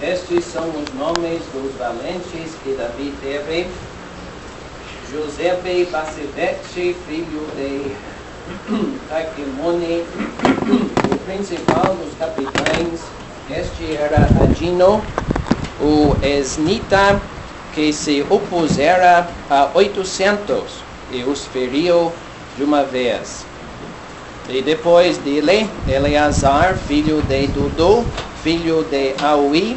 Estes são os nomes dos valentes que Davi teve. Josebe Basebete, filho de Taquimone, o principal dos capitães. Este era Adino, o esnita, que se opusera a 800 e os feriu de uma vez. E depois dele, Eleazar, filho de Dudu, filho de Aui,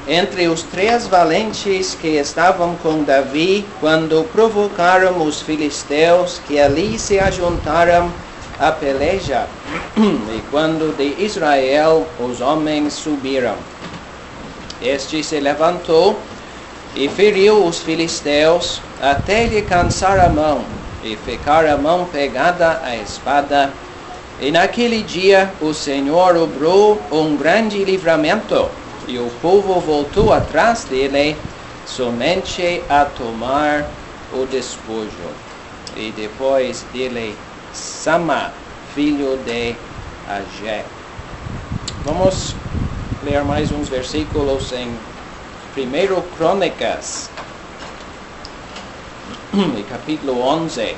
entre os 3 valentes que estavam com Davi, quando provocaram os filisteus que ali se ajuntaram a peleja, e quando de Israel os homens subiram. Este se levantou e feriu os filisteus até lhe cansar a mão, e ficar a mão pegada à espada. E naquele dia o Senhor obrou um grande livramento, e o povo voltou atrás dele, somente a tomar o despojo. E depois dele, Sama, filho de Agé. Vamos ler mais uns versículos em 1 Crônicas, capítulo 11,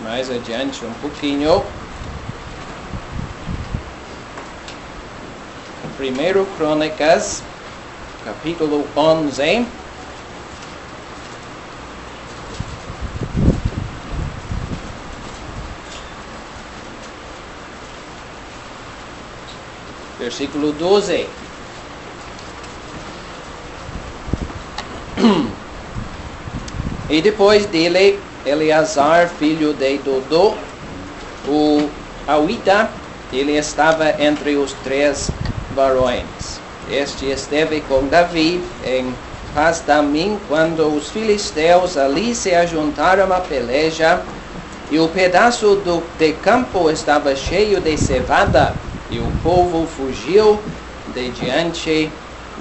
mais adiante um pouquinho. 1 Crônicas, capítulo 11. Versículo 12. E depois dele, Eleazar, filho de Dodô, o Auita, ele estava entre os 3 varões. Este esteve com Davi em Pasdamim, quando os filisteus ali se ajuntaram à peleja, e o pedaço de campo estava cheio de cevada, e o povo fugiu de diante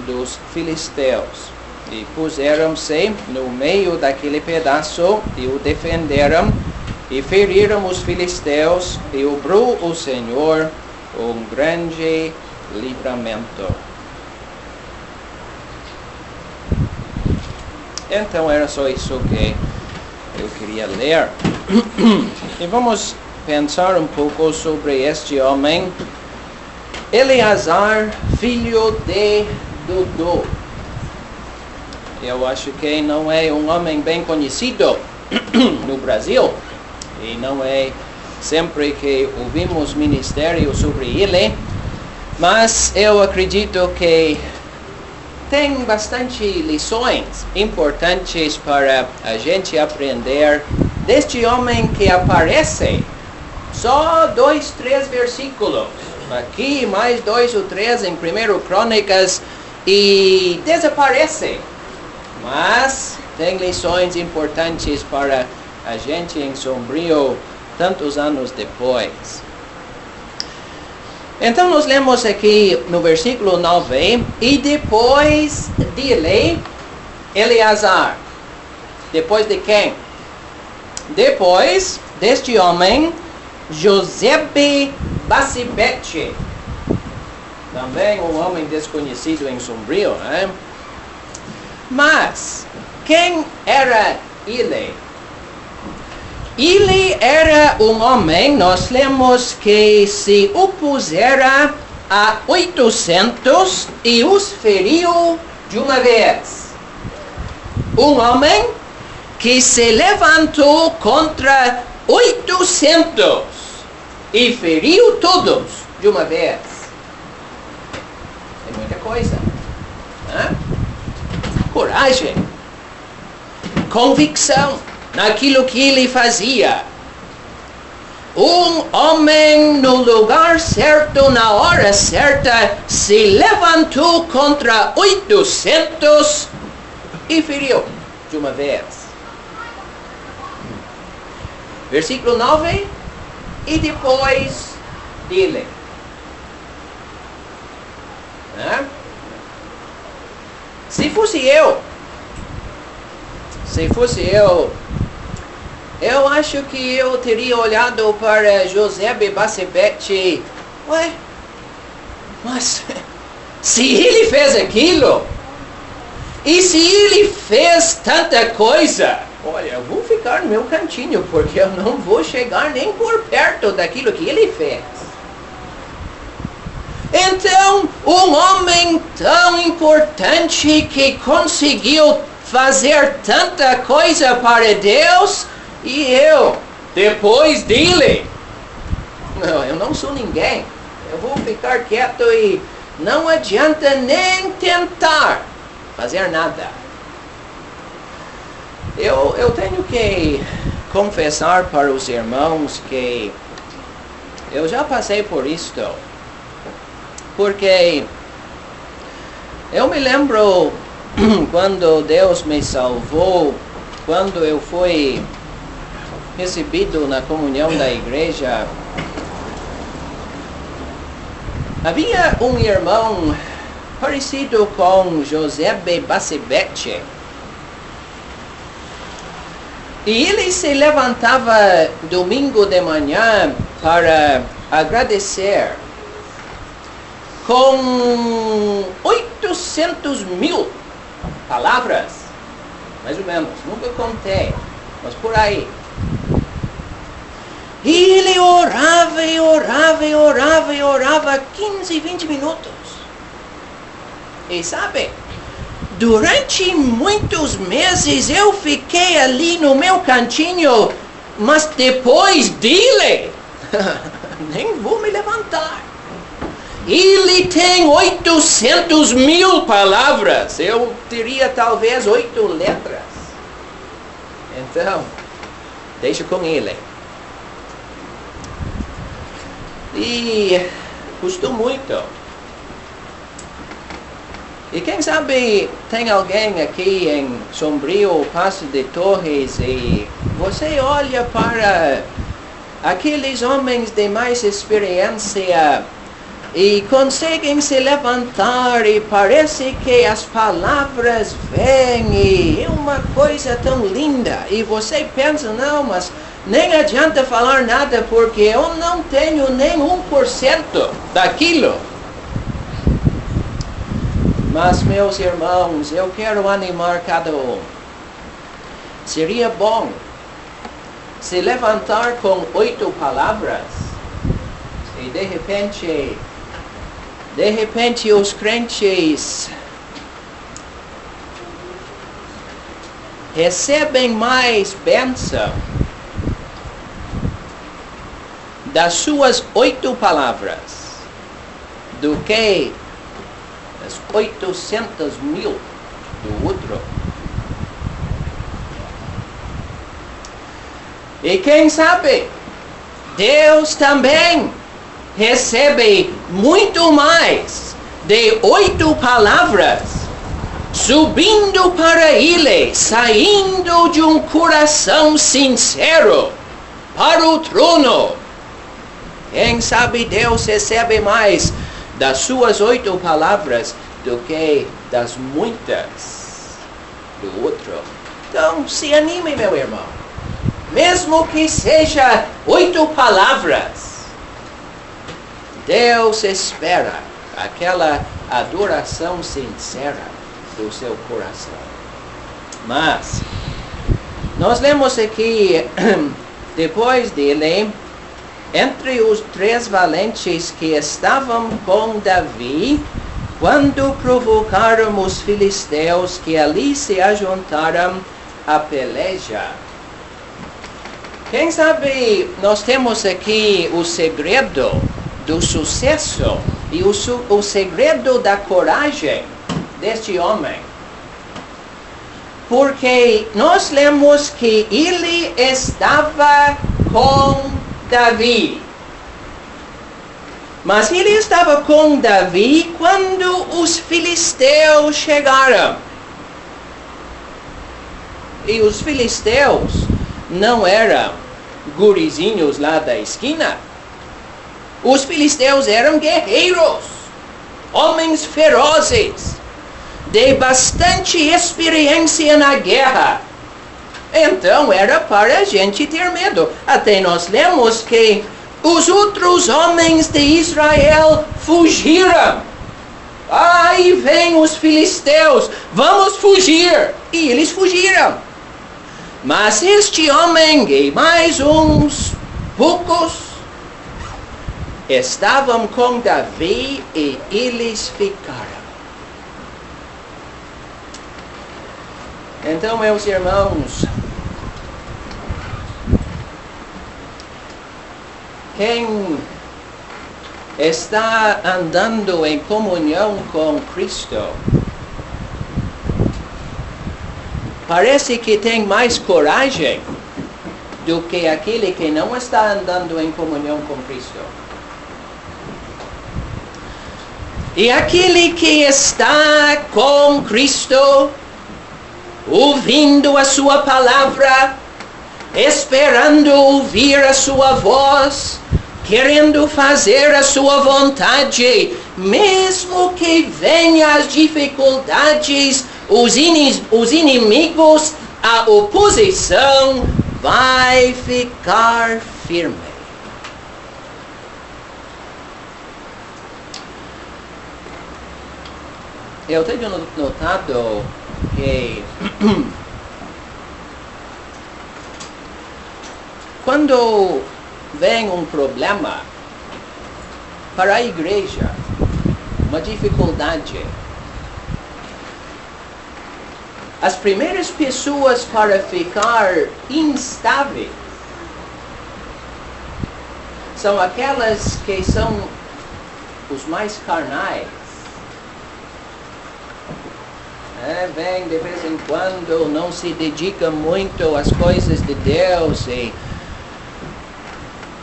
dos filisteus. E puseram-se no meio daquele pedaço, e o defenderam, e feriram os filisteus, e obrou o Senhor um grande livramento. Então era só isso que eu queria ler. E vamos pensar um pouco sobre este homem, Eleazar, filho de Dodô. Eu acho que não é um homem bem conhecido no Brasil, e não é sempre que ouvimos ministério sobre ele, mas eu acredito que tem bastante lições importantes para a gente aprender deste homem que aparece só 2, 3 versículos. Aqui mais 2 ou 3 em 1 Crônicas e desaparece. Mas tem lições importantes para a gente em Sombrio tantos anos depois. Então nós lemos aqui no versículo 9, e depois dele, Eleazar. Depois de quem? Depois deste homem, Josebe Basebete. Também um homem desconhecido em Sombrio, né? Mas, quem era ele? Ele era um homem, nós lemos, que se opusera a 800 e os feriu de uma vez. Um homem que se levantou contra 800 e feriu todos de uma vez. É muita coisa, né? Coragem, convicção naquilo que ele fazia. Um homem no lugar certo, na hora certa, se levantou contra 800 e feriu de uma vez. Versículo 9, e depois dele. Se fosse eu, eu acho que eu teria olhado para Josebe Basebete. Ué, mas Se ele fez aquilo, e se ele fez tanta coisa, olha, eu vou ficar no meu cantinho, porque eu não vou chegar nem por perto daquilo que ele fez. Então, um homem tão importante que conseguiu fazer tanta coisa para Deus, e eu, depois dele, não, eu não sou ninguém. Eu vou ficar quieto e não adianta nem tentar fazer nada. Eu tenho que confessar para os irmãos que eu já passei por isto. Porque eu me lembro quando Deus me salvou, quando eu fui recebido na comunhão da igreja. Havia um irmão parecido com Giuseppe Bassebete. E ele se levantava domingo de manhã para agradecer com 800.000 palavras, mais ou menos, nunca contei, mas por aí. E ele orava e orava e orava e orava 15, 20 minutos. E sabe, durante muitos meses eu fiquei ali no meu cantinho, mas depois dele, nem vou me levantar. Ele tem 800.000 palavras. Eu teria talvez 8 letras. Então, deixa com ele. E custou muito. E quem sabe tem alguém aqui em Sombrio, Passo de Torres, e você olha para aqueles homens de mais experiência e conseguem se levantar e parece que as palavras vêm e é uma coisa tão linda. E você pensa, não, mas nem adianta falar nada porque eu não tenho nem 1% daquilo. Mas, meus irmãos, eu quero animar cada um. Seria bom se levantar com 8 palavras e de repente os crentes recebem mais bênção das suas 8 palavras do que as 800.000 do outro. E quem sabe, Deus também recebe muito mais de 8 palavras subindo para Ele, saindo de um coração sincero para o trono. Quem sabe Deus recebe mais das suas 8 palavras do que das muitas do outro. Então, se anime, meu irmão. Mesmo que seja 8 palavras, Deus espera aquela adoração sincera do seu coração. Mas, nós lemos aqui, depois dele, entre os 3 valentes que estavam com Davi, quando provocaram os filisteus que ali se ajuntaram à peleja. Quem sabe nós temos aqui o segredo do sucesso e o segredo da coragem deste homem. Porque nós lemos que ele estava com Davi. Mas ele estava com Davi quando os filisteus chegaram. E os filisteus não eram gurizinhos lá da esquina. Os filisteus eram guerreiros, homens ferozes, de bastante experiência na guerra. Então era para a gente ter medo. Até nós lemos que os outros homens de Israel fugiram. Aí vem os filisteus, vamos fugir. E eles fugiram. Mas este homem e mais uns poucos estavam com Davi e eles ficaram. Então, meus irmãos, quem está andando em comunhão com Cristo, parece que tem mais coragem do que aquele que não está andando em comunhão com Cristo. E aquele que está com Cristo, ouvindo a sua palavra, esperando ouvir a sua voz, querendo fazer a sua vontade, mesmo que venham as dificuldades, os inimigos, a oposição, vai ficar firme. Eu tenho notado que quando vem um problema para a igreja, uma dificuldade, as primeiras pessoas para ficar instáveis são aquelas que são os mais carnais. Vem de vez em quando, não se dedica muito às coisas de Deus, e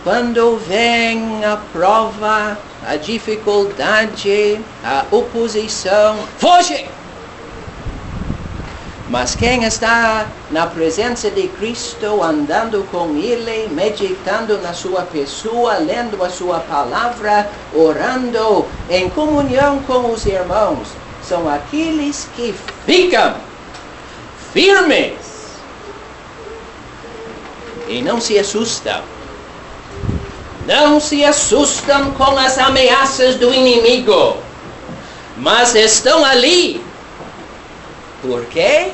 quando vem a prova, a dificuldade, a oposição, foge! Mas quem está na presença de Cristo, andando com Ele, meditando na sua pessoa, lendo a sua palavra, orando em comunhão com os irmãos, são aqueles que ficam firmes e não se assustam. Não se assustam com as ameaças do inimigo, mas estão ali porque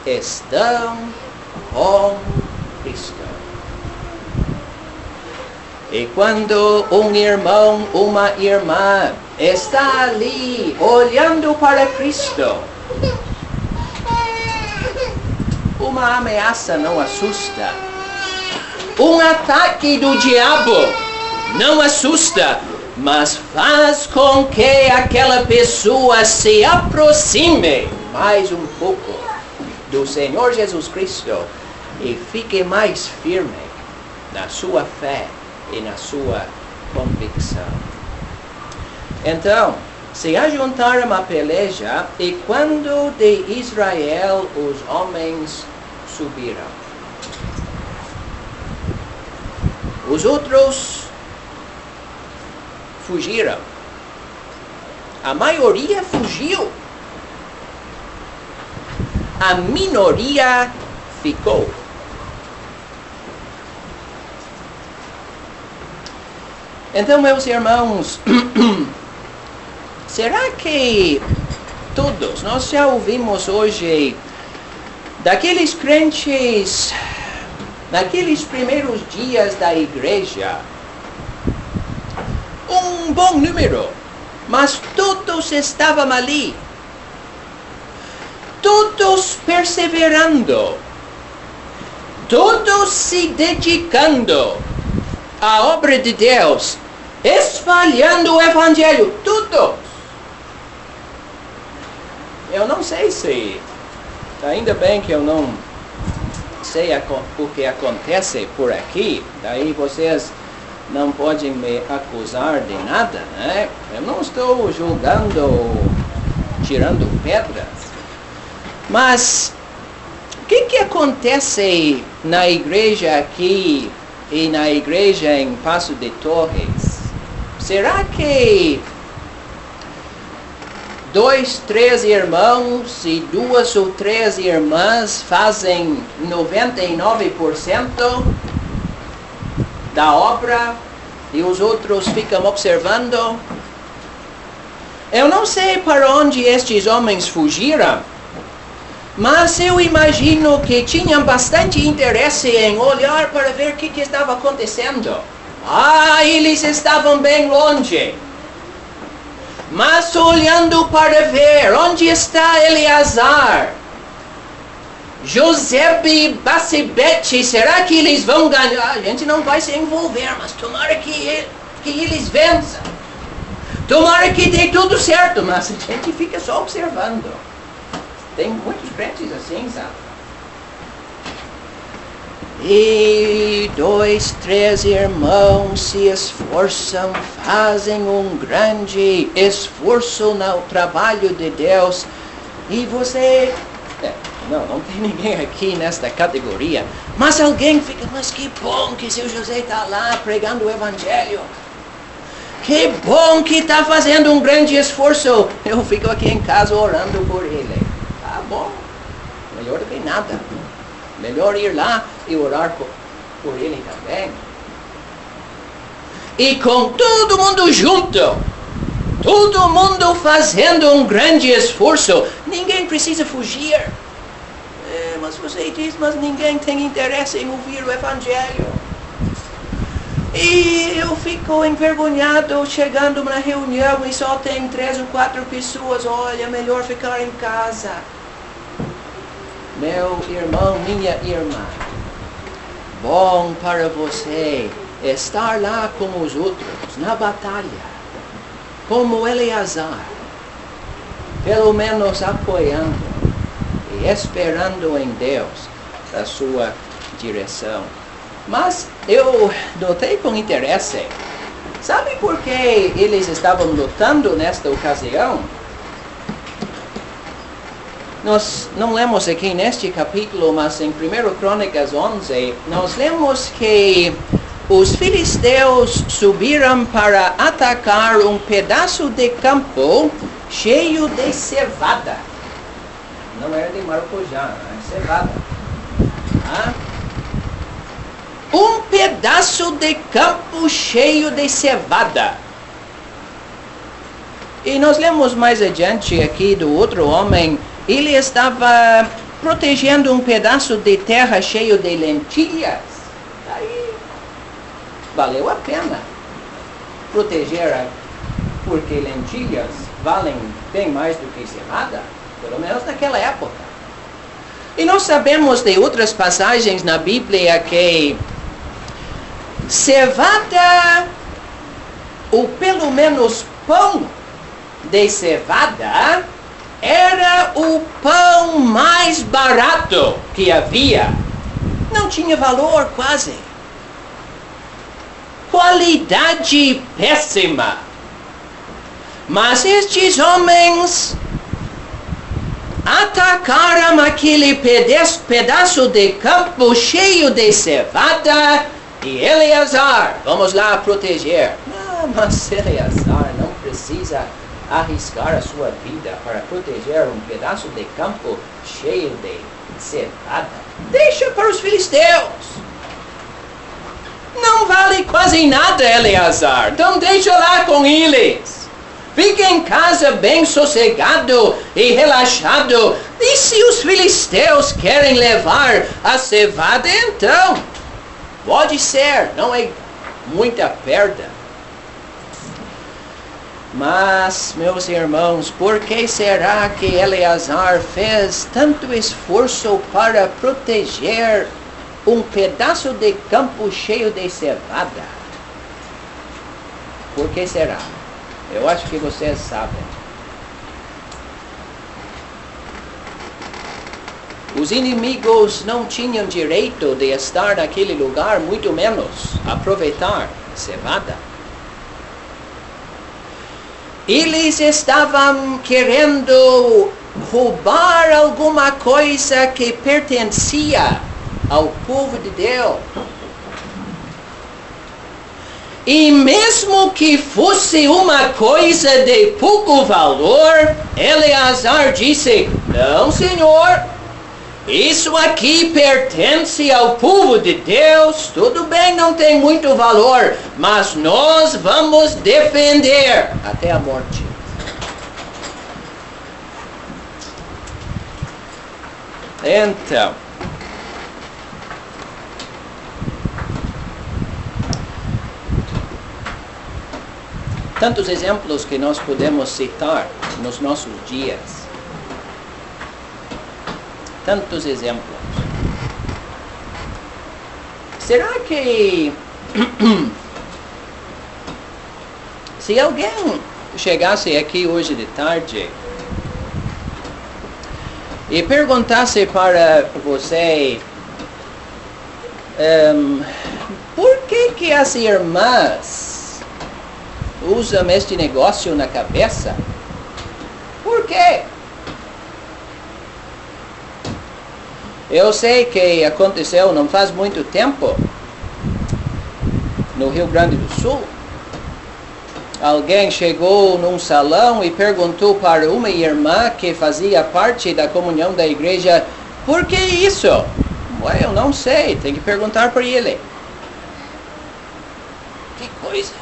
estão com Cristo. E quando um irmão, uma irmã está ali olhando para Cristo, uma ameaça não assusta. Um ataque do diabo não assusta, mas faz com que aquela pessoa se aproxime mais um pouco do Senhor Jesus Cristo e fique mais firme na sua fé e na sua convicção. Então, se ajuntaram a peleja, e quando de Israel os homens subiram, os outros fugiram. A maioria fugiu. A minoria ficou. Então, meus irmãos, será que todos, nós já ouvimos hoje daqueles crentes, naqueles primeiros dias da igreja, um bom número, mas todos estavam ali, todos perseverando, todos se dedicando à obra de Deus, espalhando o Evangelho, todos. Eu não sei se, ainda bem que eu não sei o que acontece por aqui, daí vocês não podem me acusar de nada, né? Eu não estou julgando, tirando pedras. Mas o que acontece na igreja aqui e na igreja em Passo de Torres? Será que 2, 3 irmãos e 2 ou 3 irmãs fazem 99% da obra e os outros ficam observando? Eu não sei para onde estes homens fugiram, mas eu imagino que tinham bastante interesse em olhar para ver o que estava acontecendo. Eles estavam bem longe. Mas olhando para ver onde está Eleazar, José e Basebete, será que eles vão ganhar? A gente não vai se envolver, mas tomara que eles vençam. Tomara que dê tudo certo, mas a gente fica só observando. Tem muitos crentes assim, sabe? E 2, 3 irmãos se esforçam, fazem um grande esforço no trabalho de Deus. E você... Não tem ninguém aqui nesta categoria. Mas alguém fica, mas que bom que seu José está lá pregando o Evangelho. Que bom que está fazendo um grande esforço. Eu fico aqui em casa orando por ele. Tá bom. Melhor do que nada. Melhor ir lá e orar por ele também. E com todo mundo junto. Todo mundo fazendo um grande esforço. Ninguém precisa fugir. Mas você diz, mas ninguém tem interesse em ouvir o Evangelho. E eu fico envergonhado chegando na reunião e só tem 3 ou 4 pessoas. Olha, melhor ficar em casa. Meu irmão, minha irmã, bom para você estar lá com os outros na batalha, como Eleazar, pelo menos apoiando e esperando em Deus a sua direção. Mas eu notei com interesse, sabe por que eles estavam lutando nesta ocasião? Nós não lemos aqui neste capítulo, mas em 1 Crônicas 11, nós lemos que os filisteus subiram para atacar um pedaço de campo cheio de cevada. Não era de maracujá, é cevada. Um pedaço de campo cheio de cevada. E nós lemos mais adiante aqui do outro homem. Ele estava protegendo um pedaço de terra cheio de lentilhas. Aí valeu a pena proteger, porque lentilhas valem bem mais do que cevada, pelo menos naquela época. E nós sabemos de outras passagens na Bíblia que cevada, ou pelo menos pão de cevada, era o pão mais barato que havia. Não tinha valor quase. Qualidade péssima. Mas estes homens atacaram aquele pedaço de campo cheio de cevada e Eleazar, vamos lá proteger. Mas Eleazar não precisa arriscar a sua vida para proteger um pedaço de campo cheio de cevada. Deixa para os filisteus. Não vale quase nada, Eleazar. Então deixa lá com eles. Fica em casa bem sossegado e relaxado. E se os filisteus querem levar a cevada, então pode ser, não é muita perda. Mas, meus irmãos, por que será que Eleazar fez tanto esforço para proteger um pedaço de campo cheio de cevada? Por que será? Eu acho que vocês sabem. Os inimigos não tinham direito de estar naquele lugar, muito menos aproveitar a cevada. Eles estavam querendo roubar alguma coisa que pertencia ao povo de Deus. E mesmo que fosse uma coisa de pouco valor, Eleazar disse: não, Senhor, isso aqui pertence ao povo de Deus. Tudo bem, não tem muito valor, mas nós vamos defender até a morte. Então, tantos exemplos que nós podemos citar nos nossos dias. Tantos exemplos. Será que se alguém chegasse aqui hoje de tarde e perguntasse para você por que as irmãs usam este negócio na cabeça? Por quê? Eu sei que aconteceu não faz muito tempo no Rio Grande do Sul. Alguém chegou num salão e perguntou para uma irmã que fazia parte da comunhão da igreja: por que isso? Ué, eu não sei, tem que perguntar para ele. Que coisa!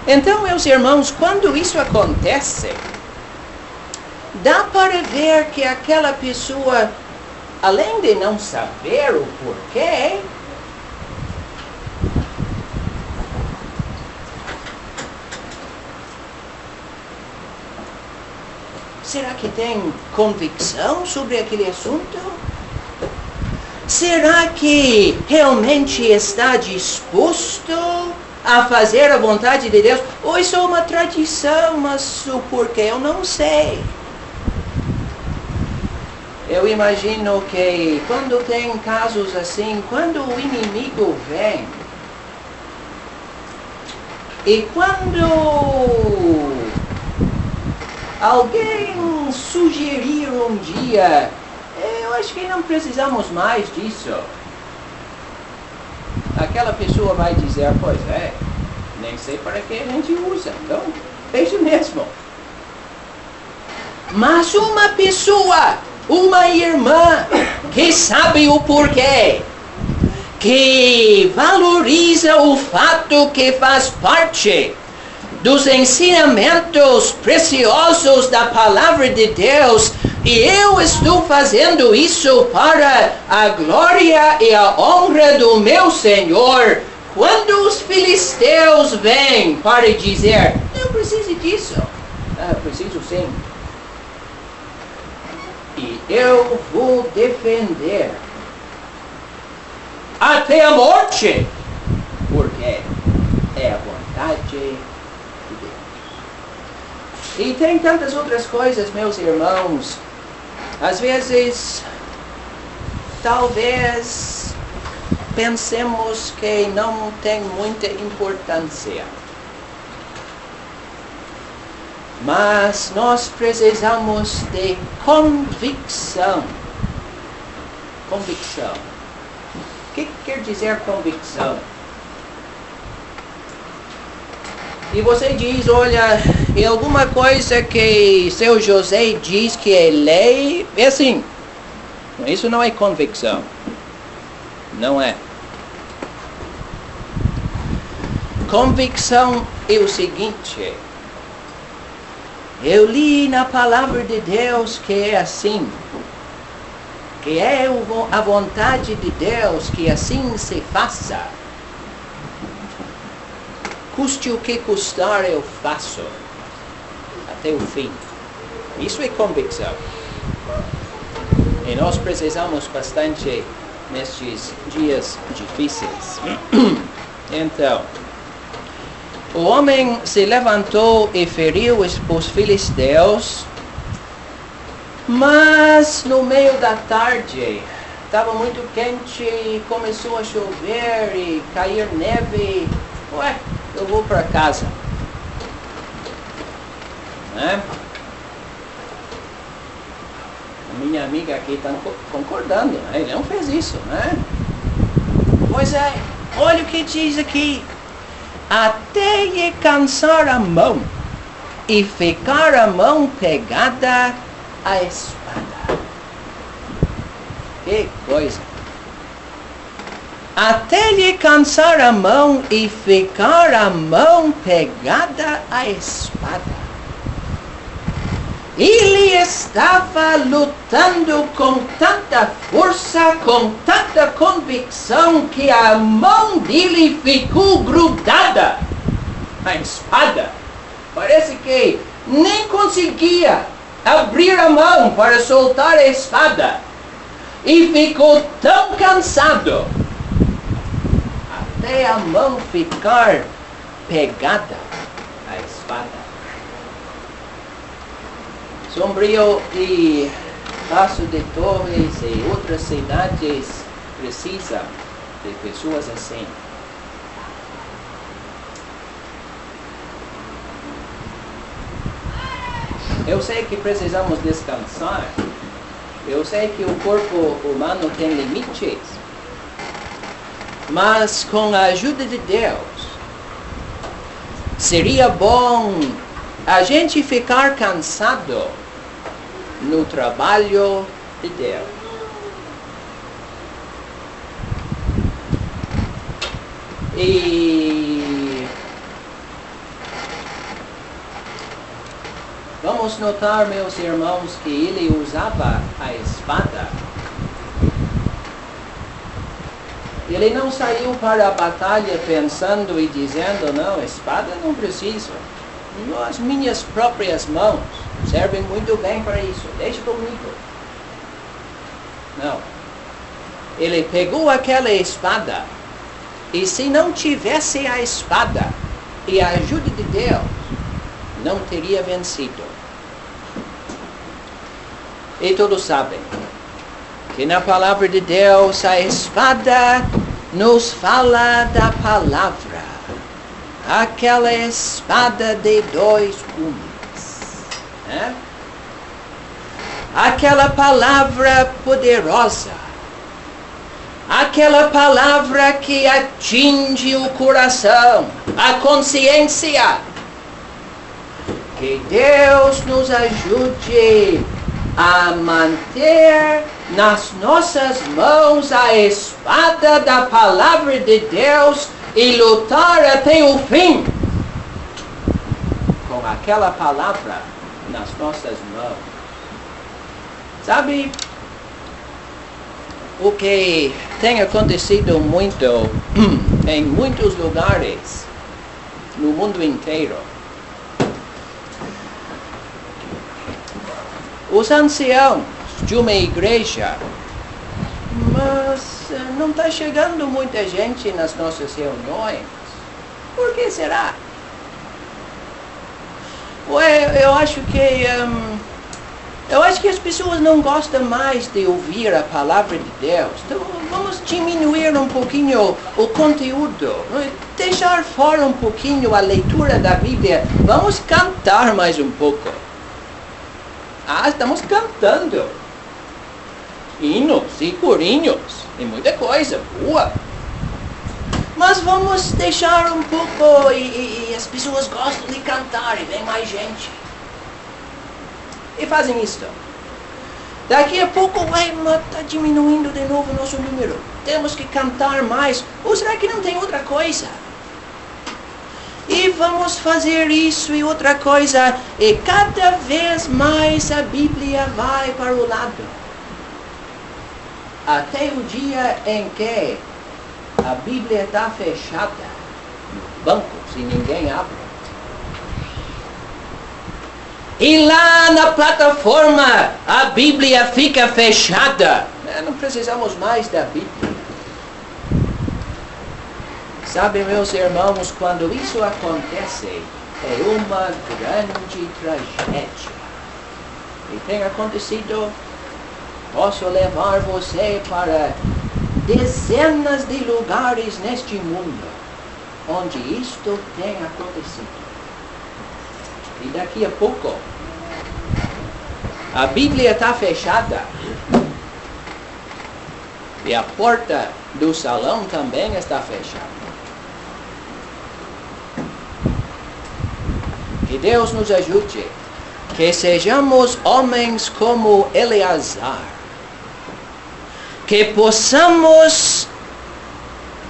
Então, meus irmãos, quando isso acontece, dá para ver que aquela pessoa, além de não saber o porquê, será que tem convicção sobre aquele assunto? Será que realmente está disposto a fazer a vontade de Deus? Ou isso é uma tradição, mas o porquê eu não sei. Eu imagino que quando tem casos assim, quando o inimigo vem, e quando alguém sugerir um dia, eu acho que não precisamos mais disso, aquela pessoa vai dizer: pois é, nem sei para que a gente usa, então deixa mesmo. Mas uma pessoa, uma irmã que sabe o porquê, que valoriza o fato que faz parte dos ensinamentos preciosos da palavra de Deus, e eu estou fazendo isso para a glória e a honra do meu Senhor. Quando os filisteus vêm para dizer: não preciso disso, preciso sim, e eu vou defender até a morte, porque é a vontade de Deus. E tem tantas outras coisas, meus irmãos. Às vezes, talvez pensemos que não tem muita importância, mas nós precisamos de convicção. Convicção. O que quer dizer convicção? E você diz: olha, é alguma coisa que seu José diz que é lei, é assim. Isso não é convicção. Não é. Convicção é o seguinte: eu li na palavra de Deus que é assim, que é a vontade de Deus que assim se faça. Custe o que custar, eu faço até o fim. Isso é convicção. E nós precisamos bastante nestes dias difíceis. Então, o homem se levantou e feriu os filisteus, mas no meio da tarde estava muito quente e começou a chover e cair neve. Ué, eu vou para casa, né? A minha amiga aqui está concordando, né? Ele não fez isso, né? Pois é, olha o que diz aqui: até lhe cansar a mão e ficar a mão pegada à espada. Que coisa! Até lhe cansar a mão e ficar a mão pegada à espada. Ele estava lutando com tanta força, com tanta convicção, que a mão dele ficou grudada na espada. Parece que nem conseguia abrir a mão para soltar a espada. E ficou tão cansado, até a mão ficar pegada à espada. Sombrio e Passo de Torres e outras cidades precisam de pessoas assim. Eu sei que precisamos descansar. Eu sei que o corpo humano tem limites. Mas com a ajuda de Deus, seria bom a gente ficar cansado no trabalho de Deus. E vamos notar, meus irmãos, que ele usava a espada. Ele não saiu para a batalha pensando e dizendo, não, espada não preciso. As minhas próprias mãos servem muito bem para isso, deixa comigo. Não. Ele pegou aquela espada, e se não tivesse a espada e a ajuda de Deus, não teria vencido. E todos sabem que na palavra de Deus a espada nos fala da palavra. Aquela espada de dois gumes. Né? Aquela palavra poderosa. Aquela palavra que atinge o coração, a consciência. Que Deus nos ajude a manter nas nossas mãos a espada da palavra de Deus e lutar até o fim com aquela palavra nas nossas mãos. Sabe o que tem acontecido muito em muitos lugares no mundo inteiro? Os anciãos de uma igreja, mas não está chegando muita gente nas nossas reuniões. Por que será? Eu acho que as pessoas não gostam mais de ouvir a palavra de Deus. Então vamos diminuir um pouquinho o conteúdo, deixar fora um pouquinho a leitura da Bíblia. Vamos cantar mais um pouco. Estamos cantando hinos e corinhos e muita coisa boa. Mas vamos deixar um pouco e as pessoas gostam de cantar e vem mais gente. E fazem isso. Daqui a pouco está diminuindo de novo o nosso número. Temos que cantar mais. Ou será que não tem outra coisa? E vamos fazer isso e outra coisa. E cada vez mais a Bíblia vai para o lado. Até o dia em que a Bíblia está fechada no banco, se ninguém abre. E lá na plataforma a Bíblia fica fechada. Não precisamos mais da Bíblia. Sabe, meus irmãos, quando isso acontece, é uma grande tragédia. E tem acontecido. Posso levar você para dezenas de lugares neste mundo onde isto tem acontecido. E daqui a pouco, a Bíblia está fechada. E a porta do salão também está fechada. Que Deus nos ajude. Que sejamos homens como Eleazar. Que possamos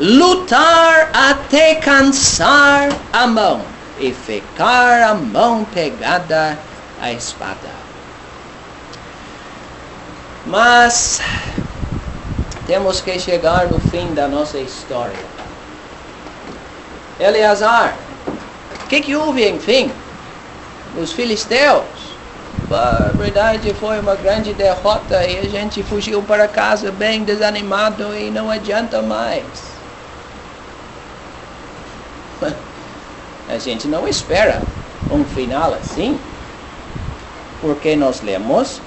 lutar até cansar a mão e ficar a mão pegada à espada. Mas temos que chegar no fim da nossa história. Eleazar, o que houve, enfim? Os filisteus. Na verdade, foi uma grande derrota e a gente fugiu para casa bem desanimado e não adianta mais. A gente não espera um final assim, porque nós lemos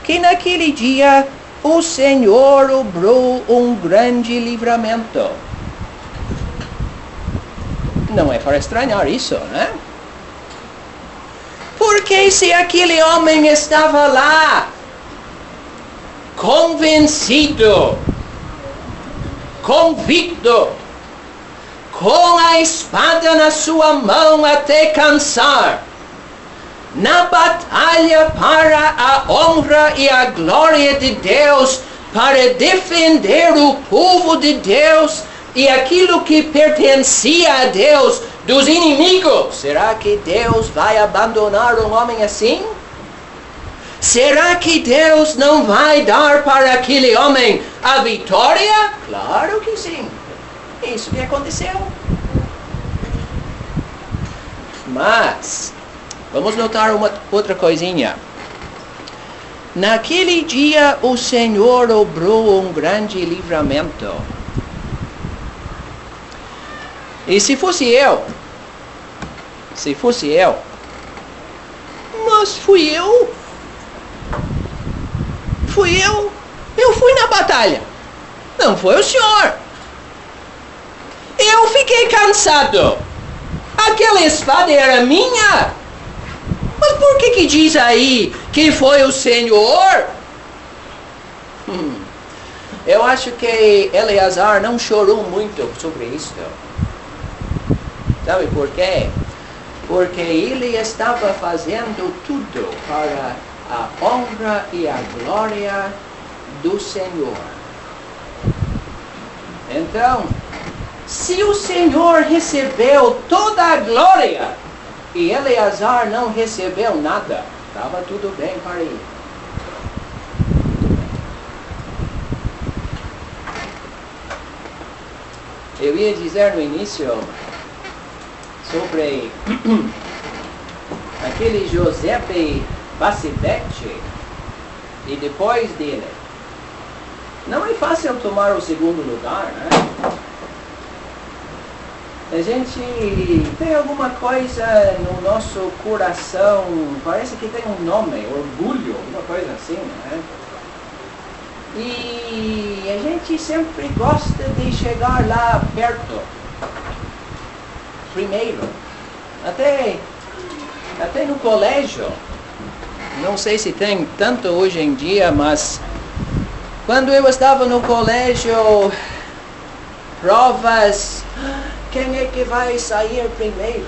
que naquele dia o Senhor obrou um grande livramento. Não é para estranhar isso, né? Porque se aquele homem estava lá, convencido, convicto, com a espada na sua mão até cansar, na batalha para a honra e a glória de Deus, para defender o povo de Deus e aquilo que pertencia a Deus dos inimigos. Será que Deus vai abandonar um homem assim? Será que Deus não vai dar para aquele homem a vitória? Claro que sim. Isso que aconteceu. Mas vamos notar uma outra coisinha. Naquele dia o Senhor obrou um grande livramento. E se fosse eu, mas fui eu fui na batalha, não foi o senhor. Eu fiquei cansado, aquela espada era minha, mas por que diz aí que foi o Senhor? Eu acho que Eleazar não chorou muito sobre isso. Sabe por quê? Porque ele estava fazendo tudo para a honra e a glória do Senhor. Então, se o Senhor recebeu toda a glória e Eleazar não recebeu nada, estava tudo bem para ele. Eu ia dizer no início sobre aquele José Bacebete e depois dele. Não é fácil tomar o segundo lugar, né? A gente tem alguma coisa no nosso coração, parece que tem um nome, orgulho, alguma coisa assim, né? E a gente sempre gosta de chegar lá perto, primeiro. Até no colégio, não sei se tem tanto hoje em dia, mas quando eu estava no colégio, provas, quem é que vai sair primeiro?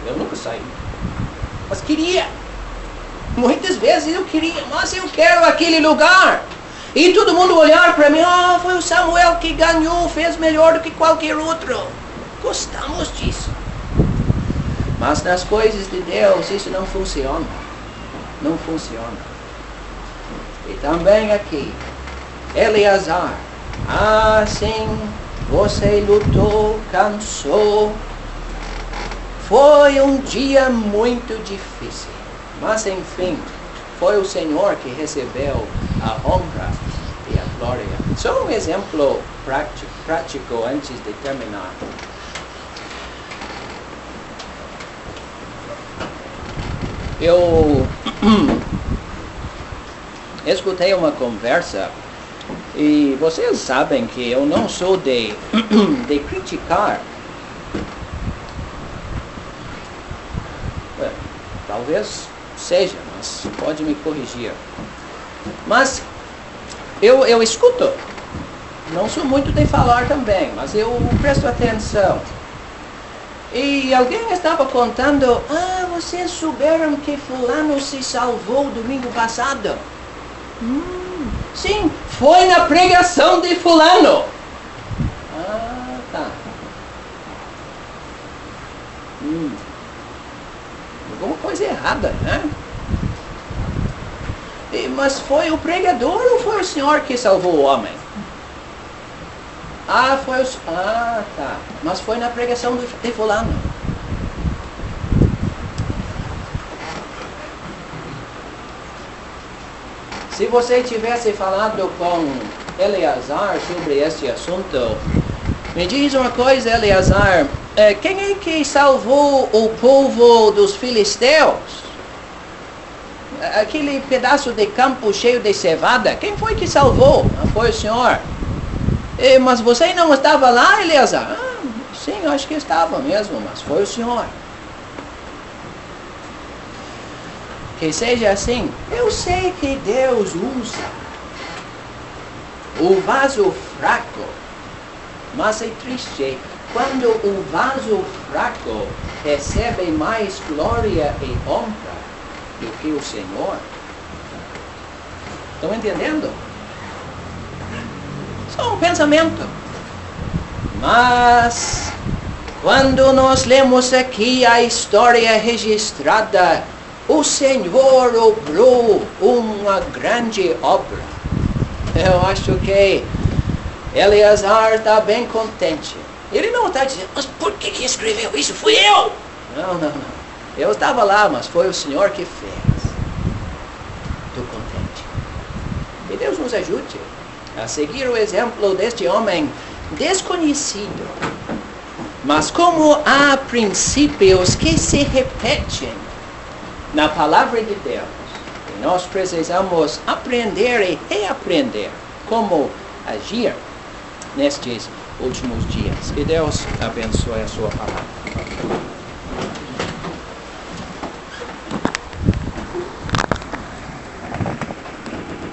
Eu nunca saí, mas queria. Muitas vezes eu queria, mas eu quero aquele lugar. E todo mundo olhar para mim, foi o Samuel que ganhou, fez melhor do que qualquer outro. Gostamos disso. Mas nas coisas de Deus isso não funciona. Não funciona. E também aqui, Eleazar, sim, você lutou, cansou. Foi um dia muito difícil. Mas enfim, foi o Senhor que recebeu a honra e a glória. Só um exemplo prático antes de terminar. Eu escutei uma conversa e vocês sabem que eu não sou de criticar. Talvez seja, mas pode me corrigir. Mas eu escuto. Não sou muito de falar também, mas eu presto atenção. E alguém estava contando, vocês souberam que fulano se salvou domingo passado? Sim, foi na pregação de fulano. Tá. Alguma coisa errada, né? mas foi o pregador ou foi o Senhor que salvou o homem? Ah, tá. Mas foi na pregação de fulano. Se você tivesse falado com Eleazar sobre esse assunto, me diz uma coisa, Eleazar, quem é que salvou o povo dos filisteus? Aquele pedaço de campo cheio de cevada, quem foi que salvou? Foi o Senhor. Mas você não estava lá, Eleazar? Sim, eu acho que estava mesmo, mas foi o Senhor. Que seja assim. Eu sei que Deus usa o vaso fraco, mas é triste quando o vaso fraco recebe mais glória e honra do que o Senhor. Estão entendendo? Só um pensamento. Mas quando nós lemos aqui a história registrada, o Senhor obrou uma grande obra. Eu acho que Eleazar está bem contente. Ele não está dizendo, mas por que escreveu isso? Fui eu! Não. Eu estava lá, mas foi o Senhor que fez. Estou contente. Que Deus nos ajude a seguir o exemplo deste homem desconhecido. Mas como há princípios que se repetem na palavra de Deus, e nós precisamos aprender e reaprender como agir nestes últimos dias. Que Deus abençoe a sua palavra.